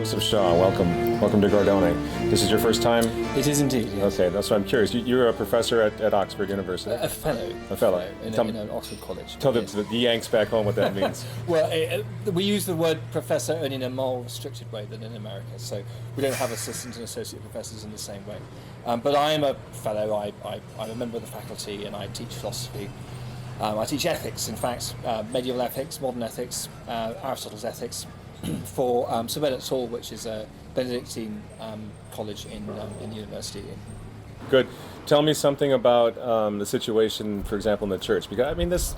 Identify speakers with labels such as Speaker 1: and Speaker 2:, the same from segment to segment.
Speaker 1: Joseph Shaw, welcome to Gardone. This is your first time?
Speaker 2: It is indeed, yes.
Speaker 1: Okay, that's why I'm curious. You're a professor at Oxford University?
Speaker 2: A fellow. In an Oxford college.
Speaker 1: Tell the Yanks back home what that means.
Speaker 2: Well, we use the word professor only in a more restricted way than in America, so we don't have assistant and associate professors in the same way. But I am a fellow, I'm a member of the faculty, and I teach philosophy. I teach ethics, in fact, medieval ethics, modern ethics, Aristotle's ethics, for Sir Bennett's Hall, which is a Benedictine college in the university.
Speaker 1: Good. Tell me something about the situation, for example, in the church. Because I mean, this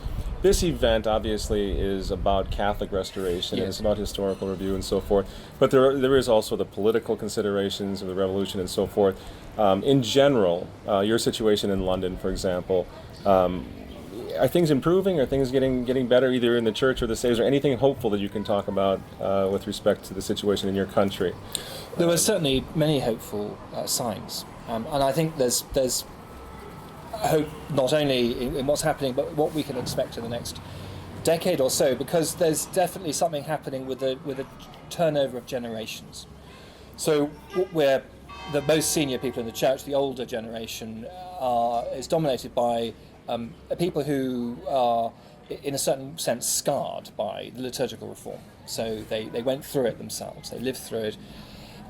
Speaker 1: event obviously is about Catholic restoration,
Speaker 2: yes.
Speaker 1: And it's about historical review and so forth. But there is also the political considerations of the revolution and so forth. In general, your situation in London, for example. Are things improving? Are things getting better, either in the church or the state? Is there anything hopeful that you can talk about with respect to the situation in your country?
Speaker 2: There are certainly many hopeful signs, and I think there's hope not only in what's happening, but what we can expect in the next decade or so, because there's definitely something happening with a turnover of generations. So where the most senior people in the church, the older generation, is dominated by people who are, in a certain sense, scarred by the liturgical reform. So they went through it themselves, they lived through it,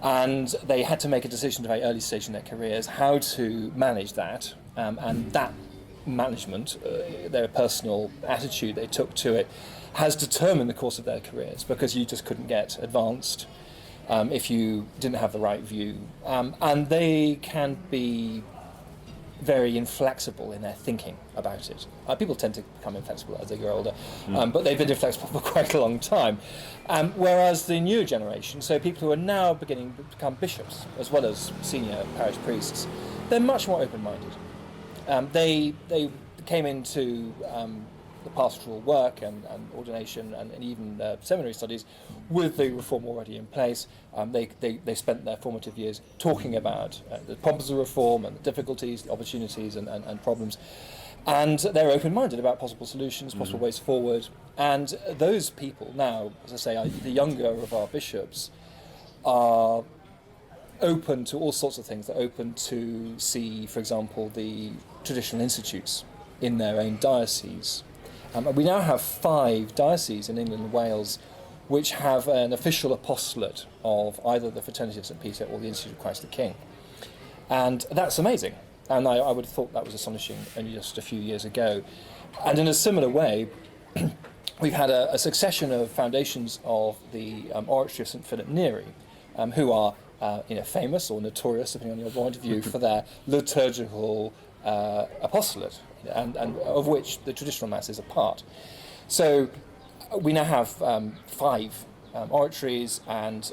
Speaker 2: and they had to make a decision at a very early stage in their careers how to manage that, and that management, their personal attitude they took to it, has determined the course of their careers, because you just couldn't get advanced if you didn't have the right view. And they can be very inflexible in their thinking about it. People tend to become inflexible as they grow older, but they've been inflexible for quite a long time. Whereas the new generation, so people who are now beginning to become bishops as well as senior parish priests, they're much more open-minded. They came into the pastoral work and ordination and even seminary studies with the reform already in place. They spent their formative years talking about the problems of reform and the difficulties, the opportunities and problems, and they're open-minded about possible solutions, possible ways forward. And those people now, as I say, the younger of our bishops, are open to all sorts of things. They're open to see, for example, the traditional institutes in their own diocese. We now have 5 dioceses in England and Wales which have an official apostolate of either the Fraternity of St Peter or the Institute of Christ the King. And that's amazing. And I would have thought that was astonishing only just a few years ago. And in a similar way, we've had a succession of foundations of the Oratory of St Philip Neri, who are famous or notorious, depending on your point of view, for their liturgical apostolate, and of which the traditional Mass is a part. So we now have 5 oratories, and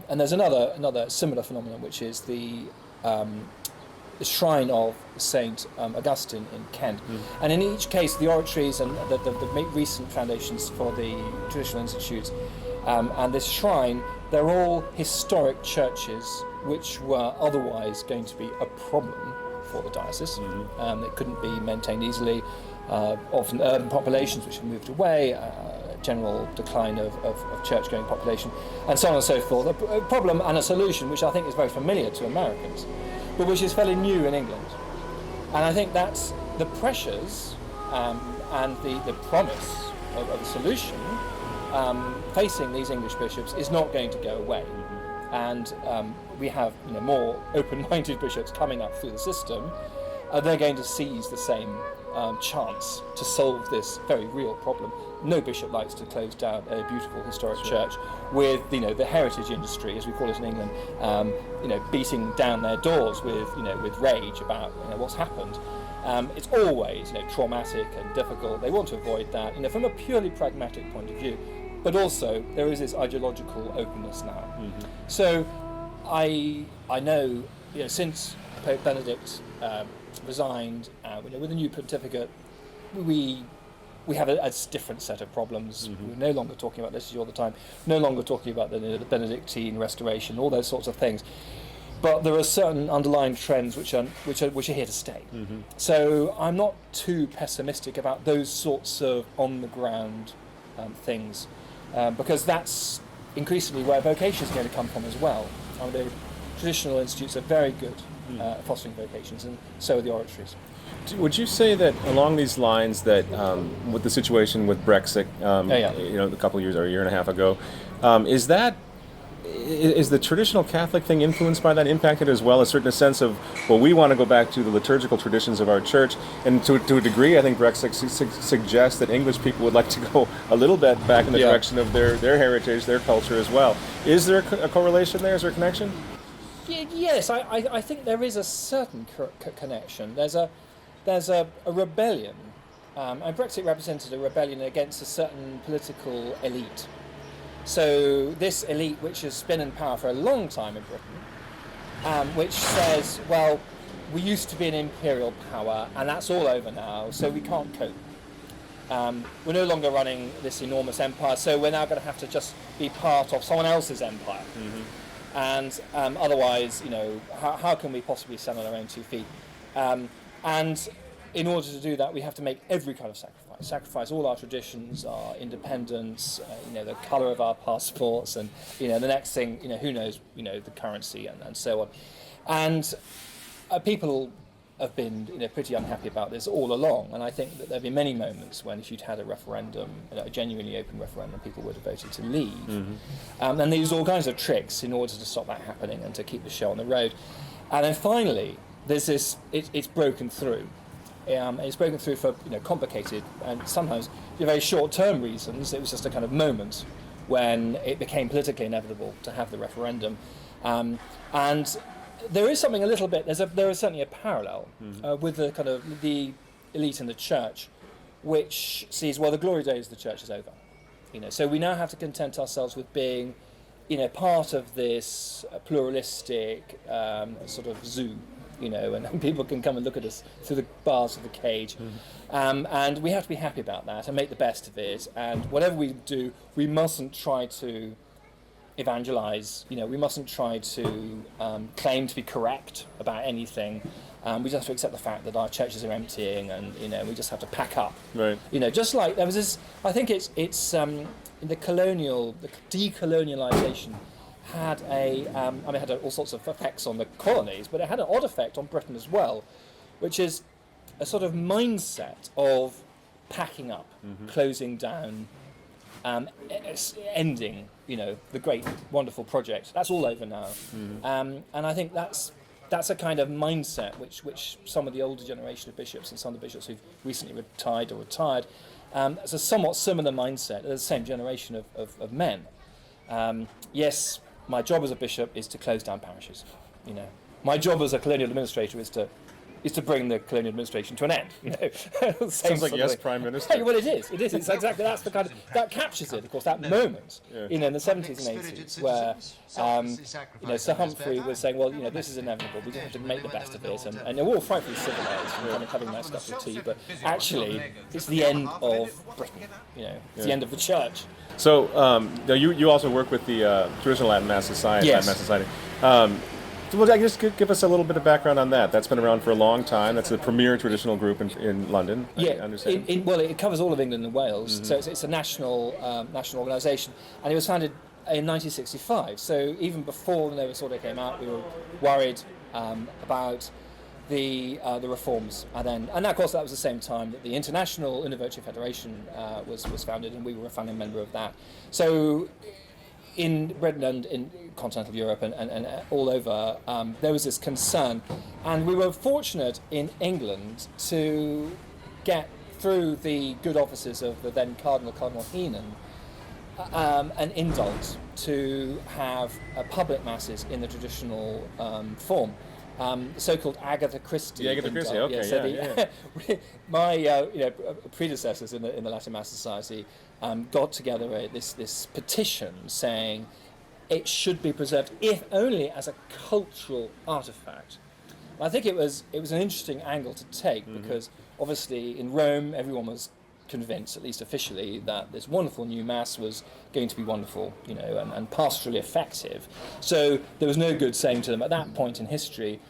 Speaker 2: there's another similar phenomenon, which is the shrine of Saint Augustine in Kent. And in each case, the oratories and the recent foundations for the traditional institutes and this shrine, they're all historic churches which were otherwise going to be a problem for the diocese. It couldn't be maintained easily, often urban populations which have moved away, general decline of church-going population, and so on and so forth. A problem and a solution which I think is very familiar to Americans, but which is fairly new in England. And I think that's the pressures and the promise of a solution facing these English bishops is not going to go away. And we have more open-minded bishops coming up through the system. They're going to seize the same chance to solve this very real problem. No bishop likes to close down a beautiful historic church with the heritage industry, as we call it in England, beating down their doors with rage about what's happened. It's always traumatic and difficult. They want to avoid that from a purely pragmatic point of view. But also there is this ideological openness now. So I know since Pope Benedict resigned, with the new pontificate, we have a different set of problems. We're no longer talking about liturgy all the time, no longer talking about the Benedictine restoration, all those sorts of things. But there are certain underlying trends which are here to stay. So I'm not too pessimistic about those sorts of on the ground things, because that's increasingly where vocation is going to come from as well. I mean, the traditional institutes are very good at fostering vocations, and so are the oratories.
Speaker 1: Would you say that along these lines that with the situation with Brexit, a couple of years or a year and a half ago, is the traditional Catholic thing influenced by that, impacted as well, a certain sense of, well, we want to go back to the liturgical traditions of our church, and to a degree, I think Brexit suggests that English people would like to go a little bit back in the direction of their heritage, their culture as well. Is there a correlation there? Is there a connection?
Speaker 2: Yes, I think there is a certain connection. There's a rebellion, and Brexit represented a rebellion against a certain political elite. So this elite, which has been in power for a long time in Britain, which says, well, we used to be an imperial power, and that's all over now, so we can't cope. We're no longer running this enormous empire, so we're now going to have to just be part of someone else's empire. Mm-hmm. And otherwise, how can we possibly stand on our own 2 feet? And in order to do that, we have to make every kind of sacrifice all our traditions, our independence, the colour of our passports, and the next thing, who knows, the currency and so on. And people have been pretty unhappy about this all along, and I think that there have been many moments when, if you'd had a referendum, a genuinely open referendum, people would have voted to leave. Mm-hmm. And they used all kinds of tricks in order to stop that happening and to keep the show on the road. And then finally, there's this, it's broken through. It's broken through for complicated and sometimes very short-term reasons. It was just a kind of moment when it became politically inevitable to have the referendum, and there is something a little bit. There is certainly a parallel with the kind of the elite in the church, which sees, well, the glory days of the church is over. So we now have to content ourselves with being, part of this pluralistic sort of zoo. And people can come and look at us through the bars of the cage. Mm-hmm. And we have to be happy about that and make the best of it. And whatever we do, we mustn't try to evangelize. We mustn't try to claim to be correct about anything. We just have to accept the fact that our churches are emptying, and we just have to pack up.
Speaker 1: Right.
Speaker 2: Just like there was this. I think it's in the decolonialization. Had had all sorts of effects on the colonies, but it had an odd effect on Britain as well, which is a sort of mindset of packing up, closing down, ending, the great, wonderful project. That's all over now. And I think that's a kind of mindset which some of the older generation of bishops and some of the bishops who've recently retired, it's a somewhat similar mindset. They're the same generation of men. Yes, my job as a bishop is to close down parishes. My job as a colonial administrator is to bring the colonial administration to an end.
Speaker 1: Sounds like yes, Prime Minister.
Speaker 2: Hey, well, it is. It's exactly that's the kind of that captures it. Of course, that moment in the 70s and 80s where Sir Humphrey was saying, well, this is inevitable. We just have to make the best of it, and we're all frightfully civilised and kind of having a nice cup of tea. But actually, it's the end of Britain. It's the end of the church.
Speaker 1: So you also work with the Traditional Latin Mass Society.
Speaker 2: Yes.
Speaker 1: Latin Mass Society. Well, just give us a little bit of background on that. That's been around for a long time. That's the premier traditional group in London.
Speaker 2: Yeah,
Speaker 1: I understand.
Speaker 2: It covers all of England and Wales, so it's a national organisation, and it was founded in 1965. So even before the Novus Ordo came out, we were worried about the reforms, and of course that was the same time that the International Univirtue Federation was founded, and we were a founding member of that. So in Britain and in continental Europe and all over, there was this concern, and we were fortunate in England to get through the good offices of the then Cardinal Heenan an indult to have public masses in the traditional form. So-called Agatha Christie.
Speaker 1: The Agatha Christie, okay,
Speaker 2: My predecessors in the Latin Mass Society got together this petition saying it should be preserved, if only as a cultural artifact. I think it was an interesting angle to take, because obviously in Rome everyone was convinced, at least officially, that this wonderful new Mass was going to be wonderful, and pastorally effective. So there was no good saying to them at that point in history,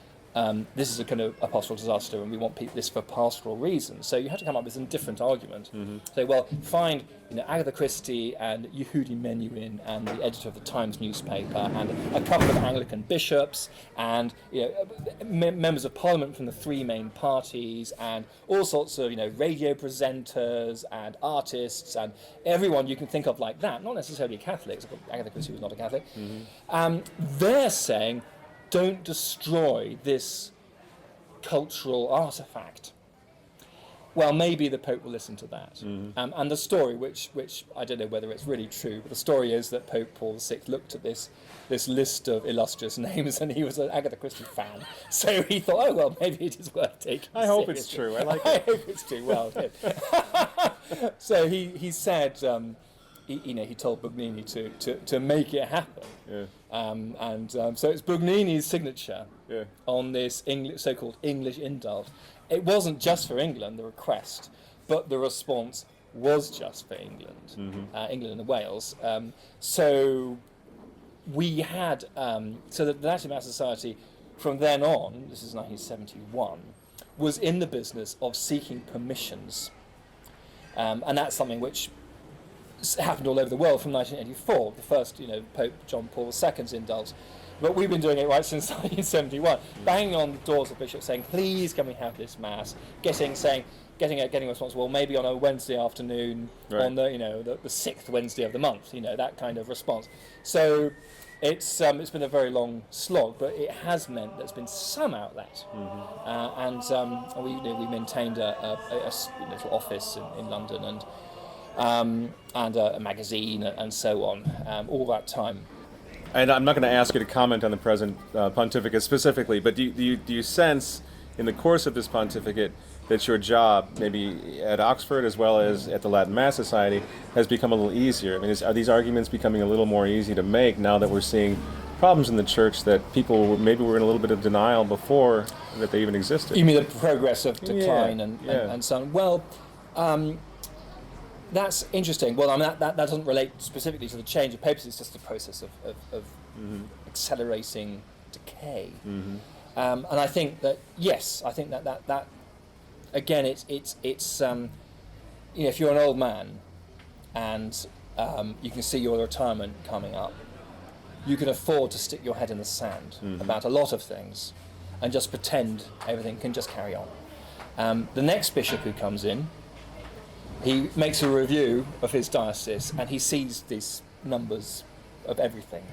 Speaker 2: this is a kind of a pastoral disaster and we want this for pastoral reasons. So you have to come up with a different argument. So, well, find Agatha Christie and Yehudi Menuhin and the editor of the Times newspaper and a couple of Anglican bishops and members of Parliament from the three main parties and all sorts of radio presenters and artists and everyone you can think of like that, not necessarily Catholics. Agatha Christie was not a Catholic. They're saying, don't destroy this cultural artifact. Well, maybe the Pope will listen to that. And the story, which I don't know whether it's really true, but the story is that Pope Paul VI looked at this list of illustrious names and he was an Agatha Christie fan. So he thought, oh, well, maybe it is worth taking
Speaker 1: I hope it's true. I like it.
Speaker 2: I hope it's true. Well, good. So he said... he told Bugnini to make it happen. So it's Bugnini's signature on this so-called English Indult. It wasn't just for England, the request, but the response was just for England, England and Wales. So we had, so the Latin Mass Society from then on, this is 1971, was in the business of seeking permissions. And that's something which happened all over the world from 1984, the first, Pope John Paul II's indult. But we've been doing it right since 1971, banging on the doors of bishops saying, please can we have this mass, getting a response, well, maybe on a Wednesday afternoon, on the 6th Wednesday of the month, that kind of response. So it's been a very long slog, but it has meant there's been some outlet. And we maintained a little office in London and a magazine and so on, all that time.
Speaker 1: And I'm not going to ask you to comment on the present pontificate specifically, but do you sense in the course of this pontificate that your job, maybe at Oxford as well as at the Latin Mass Society, has become a little easier? I mean, are these arguments becoming a little more easy to make now that we're seeing problems in the church that people maybe were in a little bit of denial before that they even existed?
Speaker 2: You mean the progress of decline and so on? Well, that's interesting. Well, I mean, that doesn't relate specifically to the change of papacy. It's just a process of accelerating decay. And I think that, yes, I think that again, it's if you're an old man and you can see your retirement coming up, you can afford to stick your head in the sand about a lot of things and just pretend everything can just carry on. The next bishop who comes in, he makes a review of his diocese and he sees these numbers of everything,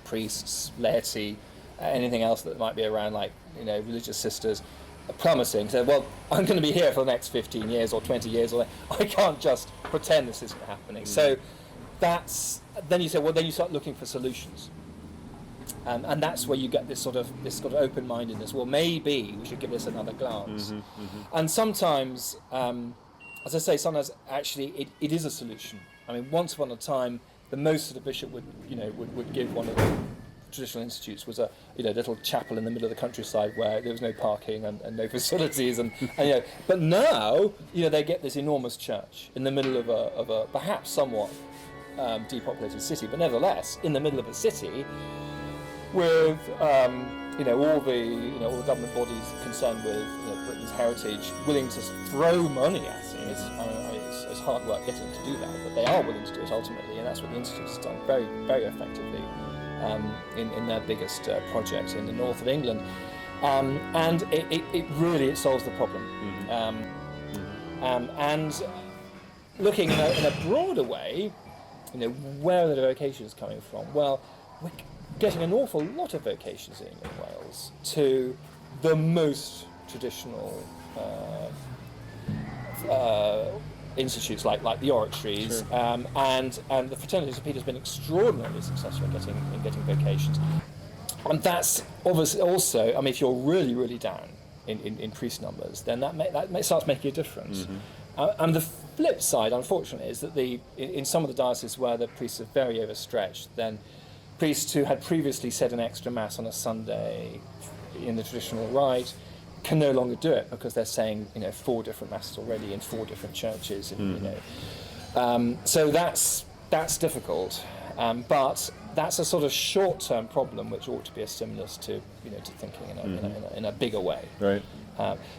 Speaker 2: priests, laity, anything else that might be around, like, religious sisters, promising. So, well, I'm going to be here for the next 15 years or 20 years, or I can't just pretend this isn't happening. So then you start looking for solutions. And that's where you get this sort of open-mindedness. Well, maybe we should give this another glance. And sometimes, as I say, sometimes actually it is a solution. I mean, once upon a time, the most that a bishop would give one of the traditional institutes was a little chapel in the middle of the countryside where there was no parking and no facilities, and But now, they get this enormous church in the middle of a perhaps somewhat depopulated city, but nevertheless in the middle of a city with all the government bodies concerned with Britain's heritage willing to throw money at it. It's hard work getting to do that, but they are willing to do it ultimately, and that's what the Institute has done very, very effectively in their biggest project in the north of England. And it really solves the problem. And looking in a broader way, where are the vocations coming from? Well, we're getting an awful lot of vocations in England and Wales to the most traditional institutes like the oratories, and the Fraternities of Peter has been extraordinarily successful in getting vocations. And that's obviously also, I mean, if you're really, really down in priest numbers, then that starts making a difference. And the flip side, unfortunately, is that in some of the dioceses where the priests are very overstretched, then priests who had previously said an extra mass on a Sunday in the traditional rite can no longer do it because they're saying 4 different masses already in 4 different churches. So that's difficult. But that's a sort of short-term problem which ought to be a stimulus to to thinking in a bigger way.
Speaker 1: Right.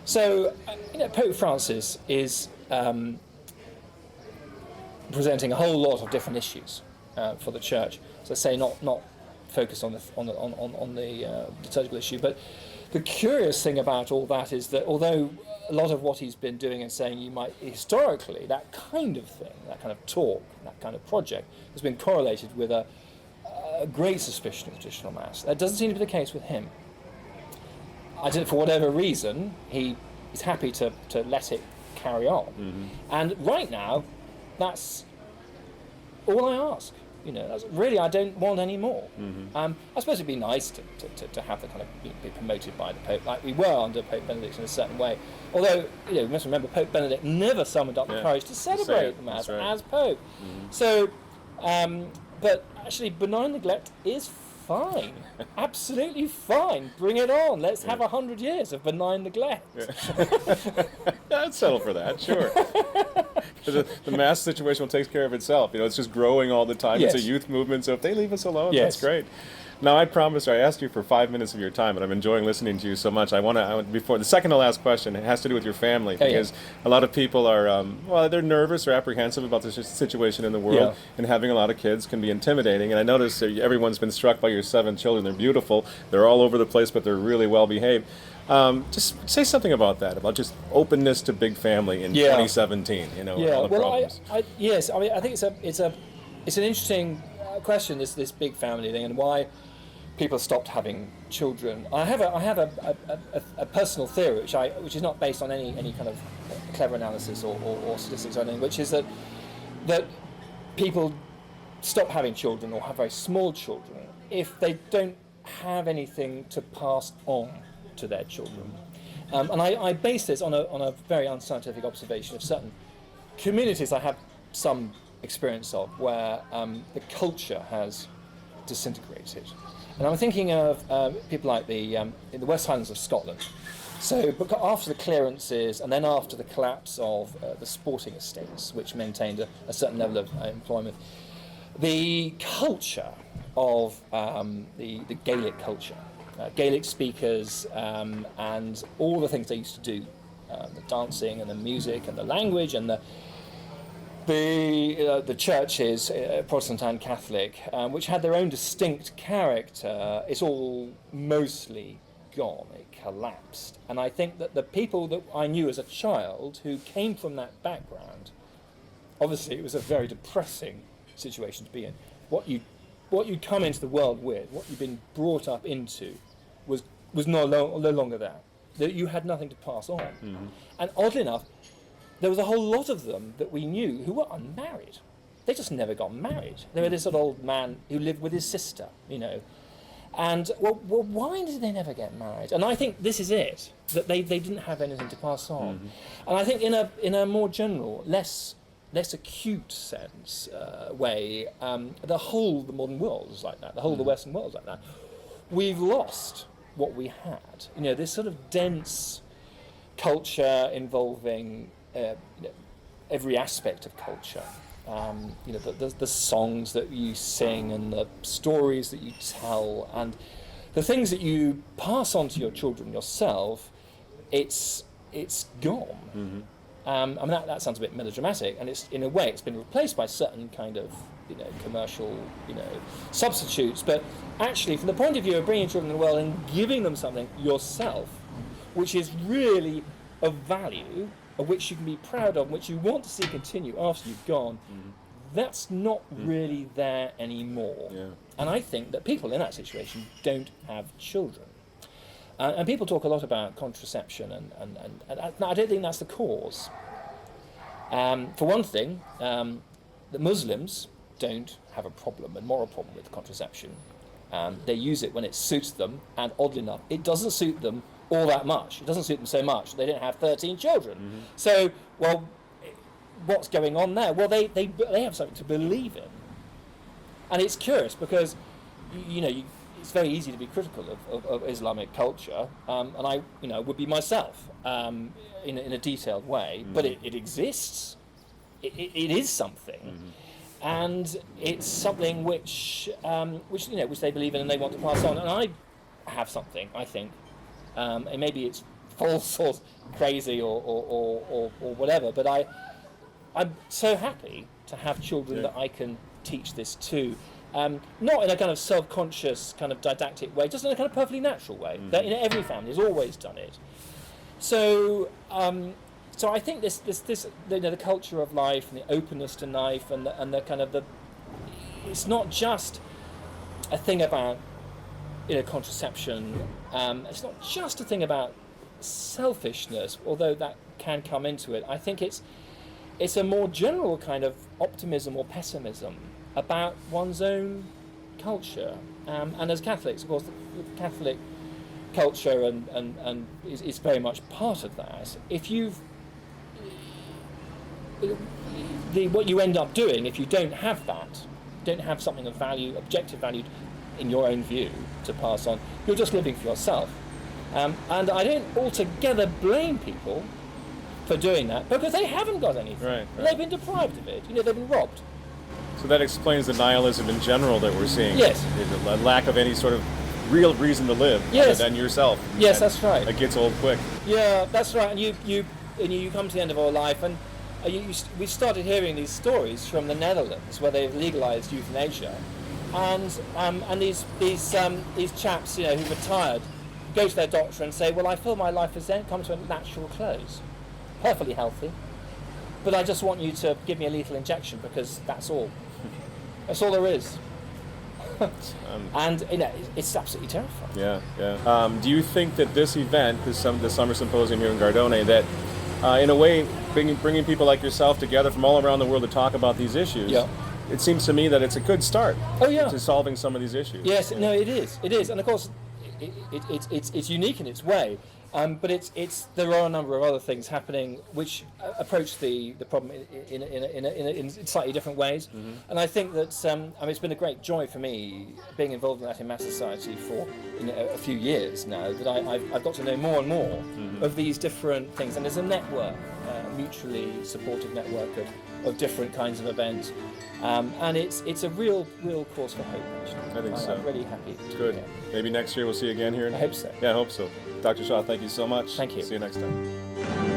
Speaker 2: So Pope Francis is presenting a whole lot of different issues for the Church. So I say not focused on the liturgical issue, but the curious thing about all that is that although a lot of what he's been doing and saying, you might historically, that kind of thing, that kind of talk, that kind of project has been correlated with a great suspicion of traditional mass. That doesn't seem to be the case with him. I don't, for whatever reason, he is happy to let it carry on. And right now, that's all I ask. That's really, I don't want any more. I suppose it'd be nice to have the kind of be promoted by the Pope, like we were under Pope Benedict in a certain way. Although, we must remember, Pope Benedict never summoned up the courage to celebrate the Mass as Pope. So, but actually, benign neglect is fine. Absolutely fine. Bring it on. Let's have 100 years of benign neglect.
Speaker 1: I'd settle for that, sure. The mass situation will take care of itself. It's just growing all the time.
Speaker 2: Yes.
Speaker 1: It's a youth movement, so if they leave us alone,
Speaker 2: Yes.
Speaker 1: that's great. Now, I asked you for 5 minutes of your time, and I'm enjoying listening to you so much. Before the second to last question, it has to do with your family, because a lot of people are, they're nervous or apprehensive about the situation in the world, and having a lot of kids can be intimidating. And I notice everyone's been struck by your 7 children. They're beautiful. They're all over the place, but they're really well behaved. Just say something about that, about just openness to big family in 2017. All the problems.
Speaker 2: Yes. I mean, I think it's an interesting question. This big family thing and why people stopped having children. I have a personal theory, which is not based on any kind of clever analysis or statistics or anything, which is that people stop having children or have very small children if they don't have anything to pass on to their children. And I base this on a very unscientific observation of certain communities I have some experience of where the culture has disintegrated. And I'm thinking of people like in the West Highlands of Scotland. So after the clearances and then after the collapse of the sporting estates, which maintained a certain level of employment, the culture of the Gaelic culture, Gaelic speakers and all the things they used to do, the dancing and the music and the language and the churches, Protestant and Catholic, which had their own distinct character, it's all mostly gone. It collapsed. And I think that the people that I knew as a child who came from that background, obviously it was a very depressing situation to be in. What you'd come into the world with, what you'd been brought up into, was no longer there. That you had nothing to pass on. And oddly enough, there was a whole lot of them that we knew who were unmarried. They just never got married. They were this sort of old man who lived with his sister, And, well, why did they never get married? And I think this is it, that they didn't have anything to pass on. And I think in a more general, less acute sense way, the modern world is like that. The whole of the Western world is like that. We've lost what we had. This sort of dense culture involving every aspect of culture. The songs that you sing and the stories that you tell and the things that you pass on to your children yourself, it's gone. I mean, that sounds a bit melodramatic, and in a way it's been replaced by certain kind of commercial substitutes, but actually from the point of view of bringing children into the world and giving them something yourself, which is really of value, of which you can be proud of, which you want to see continue after you've gone, that's not really there anymore. And I think that people in that situation don't have children. And people talk a lot about contraception, and I don't think that's the cause. For one thing, the Muslims don't have a moral problem with contraception. They use it when it suits them, and oddly enough, it doesn't suit them all that much. It doesn't suit them so much. They don't have 13 children. So, well, what's going on there? Well, they have something to believe in. And it's curious because, it's very easy to be critical of Islamic culture, and I, would be myself in a detailed way, but it exists. It is something. and it's something which which they believe in and they want to pass on. And I have something, I think, and maybe it's false or crazy or whatever, but I'm so happy to have children that I can teach this to. Not in a kind of self-conscious, kind of didactic way, just in a kind of perfectly natural way. That every family has always done it. So, so I think this the culture of life and the openness to life and the kind of it's not just a thing about contraception. It's not just a thing about selfishness, although that can come into it. I think it's a more general kind of optimism or pessimism about one's own culture, and as Catholics, of course, the Catholic culture and is very much part of that. If what you end up doing, if you don't have that, don't have something of value, objective value, in your own view to pass on, you're just living for yourself. And I don't altogether blame people for doing that because they haven't got anything.
Speaker 1: Right.
Speaker 2: They've been deprived of it. They've been robbed.
Speaker 1: So that explains the nihilism in general that we're seeing.
Speaker 2: Yes.
Speaker 1: The lack of any sort of real reason to live other than yourself.
Speaker 2: Yes, that's right.
Speaker 1: It gets old quick.
Speaker 2: Yeah, that's right. And you come to the end of our life, and we started hearing these stories from the Netherlands where they've legalised euthanasia, and these chaps who retired go to their doctor and say, well, I feel my life has then come to a natural close, perfectly healthy, but I just want you to give me a lethal injection because that's all. That's all there is. And it's absolutely terrifying.
Speaker 1: Yeah. Do you think that this event, the summer symposium here in Gardone, that in a way bringing people like yourself together from all around the world to talk about these issues, it seems to me that it's a good start to solving some of these issues.
Speaker 2: Yes, no, it is, and of course it's unique in its way. But there are a number of other things happening which approach the problem in slightly different ways, and I think that it's been a great joy for me being involved in that in Mass Society for a few years now that I've got to know more and more of these different things, and there's a network, a mutually supportive network of different kinds of events, and it's a real cause for hope. Actually,
Speaker 1: I think so.
Speaker 2: I'm really happy.
Speaker 1: Good.
Speaker 2: Yeah.
Speaker 1: Maybe next year we'll see you again here.
Speaker 2: I hope so.
Speaker 1: Yeah, I hope so. Dr. Shaw, thank you so much.
Speaker 2: Thank you.
Speaker 1: See you next time.